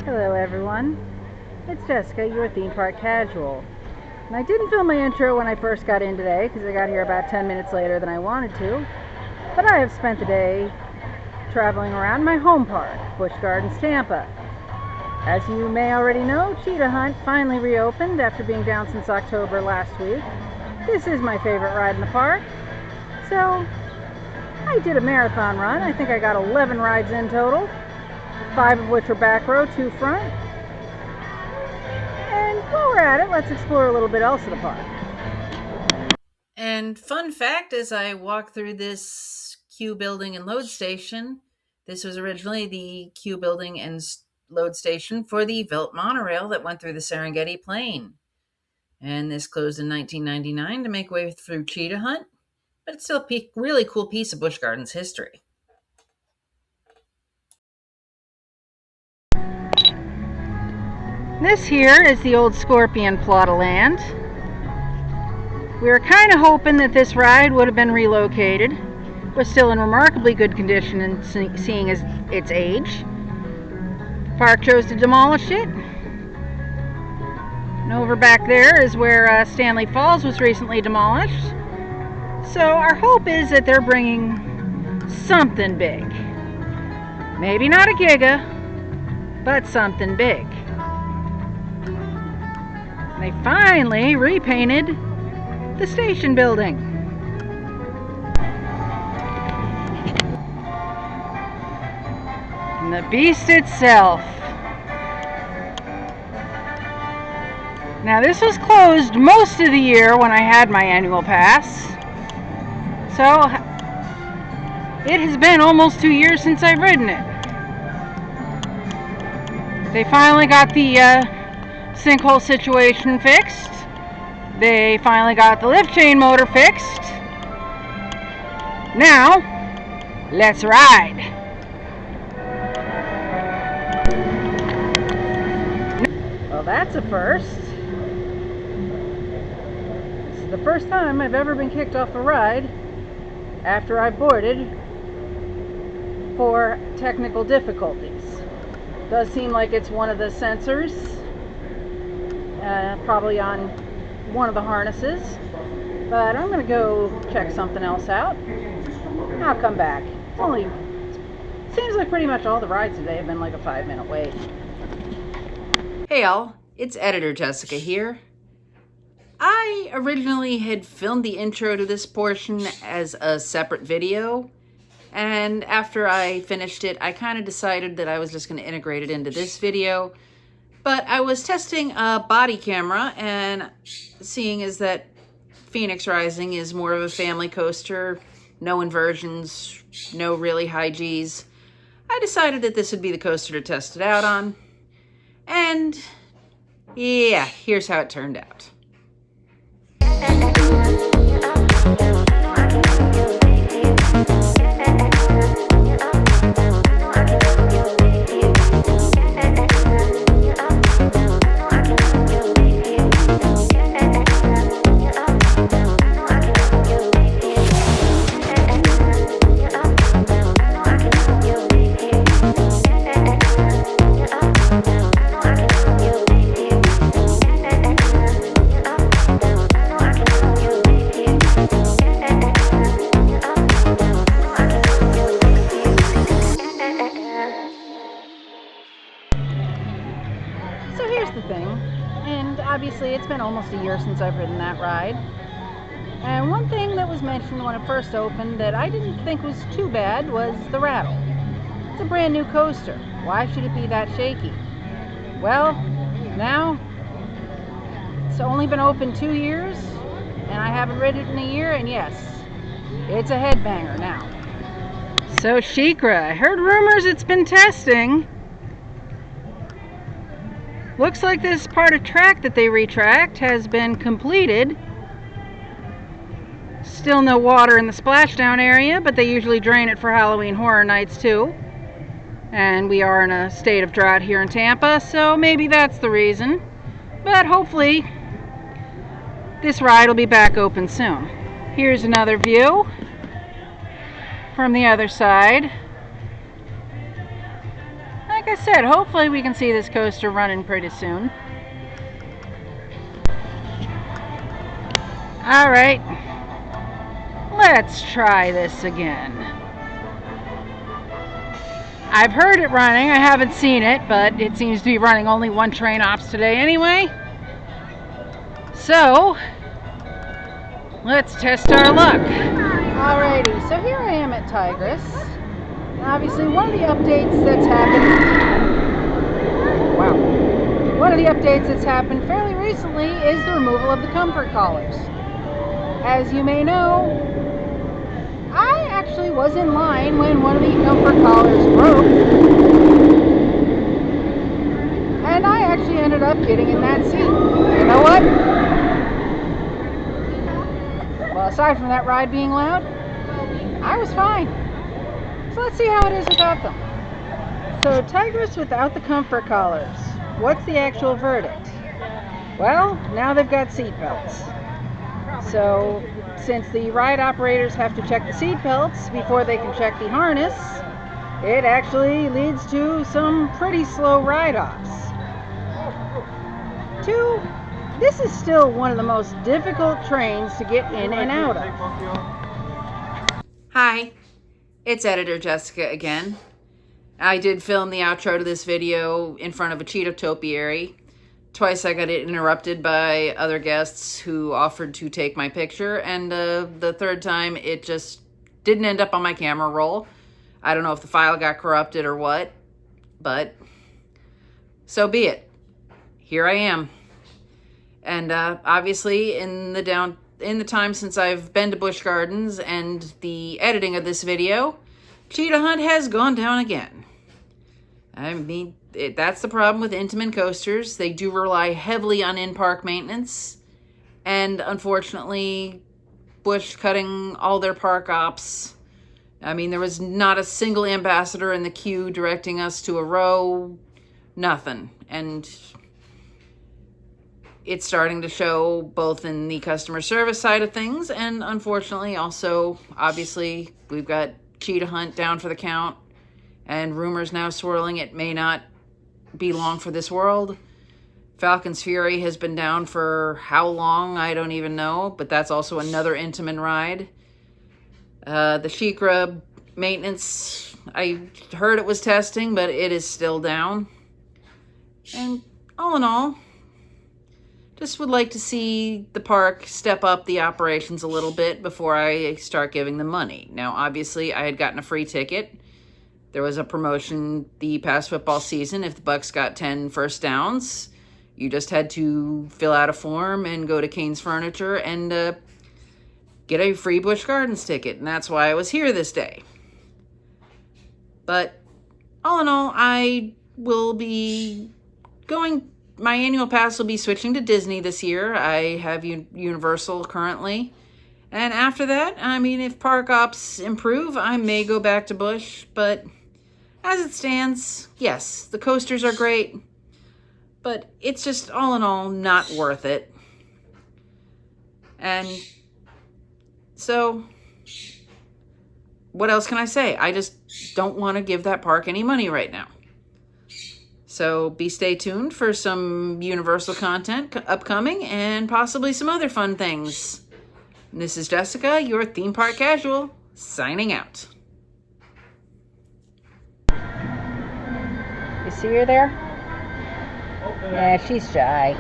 Hello everyone, it's Jessica, your theme park casual. And I didn't film my intro when I first got in today because I got here about 10 minutes later than I wanted to. But I have spent the day traveling around my home park, Busch Gardens Tampa. As you may already know, Cheetah Hunt finally reopened after being down since October last week. This is my favorite ride in the park. So I did a marathon run. I think I got 11 rides in total. 5 of which are back row, 2 front. And while we're at it, let's explore a little bit else of the park. And fun fact, as I walk through this queue building and load station, this was originally the queue building and load station for the Velt monorail that went through the Serengeti Plain. And this closed in 1999 to make way through Cheetah Hunt, but it's still a really cool piece of Busch Gardens history. This here is the old Scorpion plot of land. We were kind of hoping that this ride would have been relocated. It was still in remarkably good condition and seeing as its age. The park chose to demolish it. And over back there is where Stanley Falls was recently demolished. So our hope is that they're bringing something big. Maybe not a giga, but something big. They finally repainted the station building. And the beast itself. Now this was closed most of the year when I had my annual pass. So it has been almost 2 years since I've ridden it. They finally got the sinkhole situation fixed. They finally got the lift chain motor fixed. Now, let's ride. Well, that's a first. This is the first time I've ever been kicked off a ride after I boarded for technical difficulties. Does seem like it's one of the sensors. Probably on one of the harnesses, but I'm gonna go check something else out. I'll come back. Seems like pretty much all the rides today have been like a 5-minute wait. Hey all, it's Editor Jessica here. I originally had filmed the intro to this portion as a separate video, and after I finished it, I kind of decided that I was just going to integrate it into this video. But I was testing a body camera, and seeing as that Phoenix Rising is more of a family coaster, no inversions, no really high Gs, I decided that this would be the coaster to test it out on. And yeah, here's how it turned out. So here's the thing, and obviously it's been almost a year since I've ridden that ride. And one thing that was mentioned when it first opened that I didn't think was too bad was the rattle. It's a brand new coaster. Why should it be that shaky? Well, now it's only been open 2 years, and I haven't ridden it in a year, and yes, it's a headbanger now. So SheiKra, I heard rumors it's been testing. Looks like this part of track that they retracked has been completed. Still no water in the splashdown area, but they usually drain it for Halloween Horror Nights too. And we are in a state of drought here in Tampa, so maybe that's the reason. But hopefully this ride will be back open soon. Here's another view from the other side. Like I said, hopefully we can see this coaster running pretty soon. Alright, let's try this again. I've heard it running, I haven't seen it, but it seems to be running only one train ops today anyway. So, let's test our luck. Alrighty, so here I am at Tigris. Obviously, one of the updates that's happened fairly recently is the removal of the comfort collars. As you may know, I actually was in line when one of the comfort collars broke, and I actually ended up getting in that seat. You know what? Well, aside from that ride being loud, I was fine. So let's see how it is without them. So Tigris without the comfort collars. What's the actual verdict? Well, now they've got seat belts. So since the ride operators have to check the seat belts before they can check the harness, it actually leads to some pretty slow ride-offs. This is still one of the most difficult trains to get in and out of. Hi, it's Editor Jessica again. I did film the outro to this video in front of a cheetah topiary. Twice I got interrupted by other guests who offered to take my picture, and the third time it just didn't end up on my camera roll. I don't know if the file got corrupted or what, but so be it. Here I am. And obviously in the time since I've been to Busch Gardens and the editing of this video, cheetah hunt has gone down again. I mean, that's the problem with Intamin coasters. They do rely heavily on in-park maintenance. And unfortunately, Busch cutting all their park ops. I mean, there was not a single ambassador in the queue directing us to a row. Nothing. And it's starting to show both in the customer service side of things, and unfortunately also, obviously, we've got cheetah hunt down for the count, and rumors now swirling it may not be long for this world. Falcon's Fury has been down for how long, I don't even know, but that's also another Intamin ride. The Shikra maintenance, I heard it was testing, but it is still down. And all in all, just would like to see the park step up the operations a little bit before I start giving them money. Now, obviously, I had gotten a free ticket. There was a promotion the past football season. If the Bucks got 10 first downs, you just had to fill out a form and go to Kane's Furniture and get a free Busch Gardens ticket. And that's why I was here this day. But all in all, I will be going... My annual pass will be switching to Disney this year. I have Universal currently. And after that, I mean, if park ops improve, I may go back to Busch. But as it stands, yes, the coasters are great. But it's just, all in all, not worth it. And so, what else can I say? I just don't want to give that park any money right now. So stay tuned for some Universal content upcoming and possibly some other fun things. And this is Jessica, your theme park casual, signing out. You see her there? Yeah, she's shy.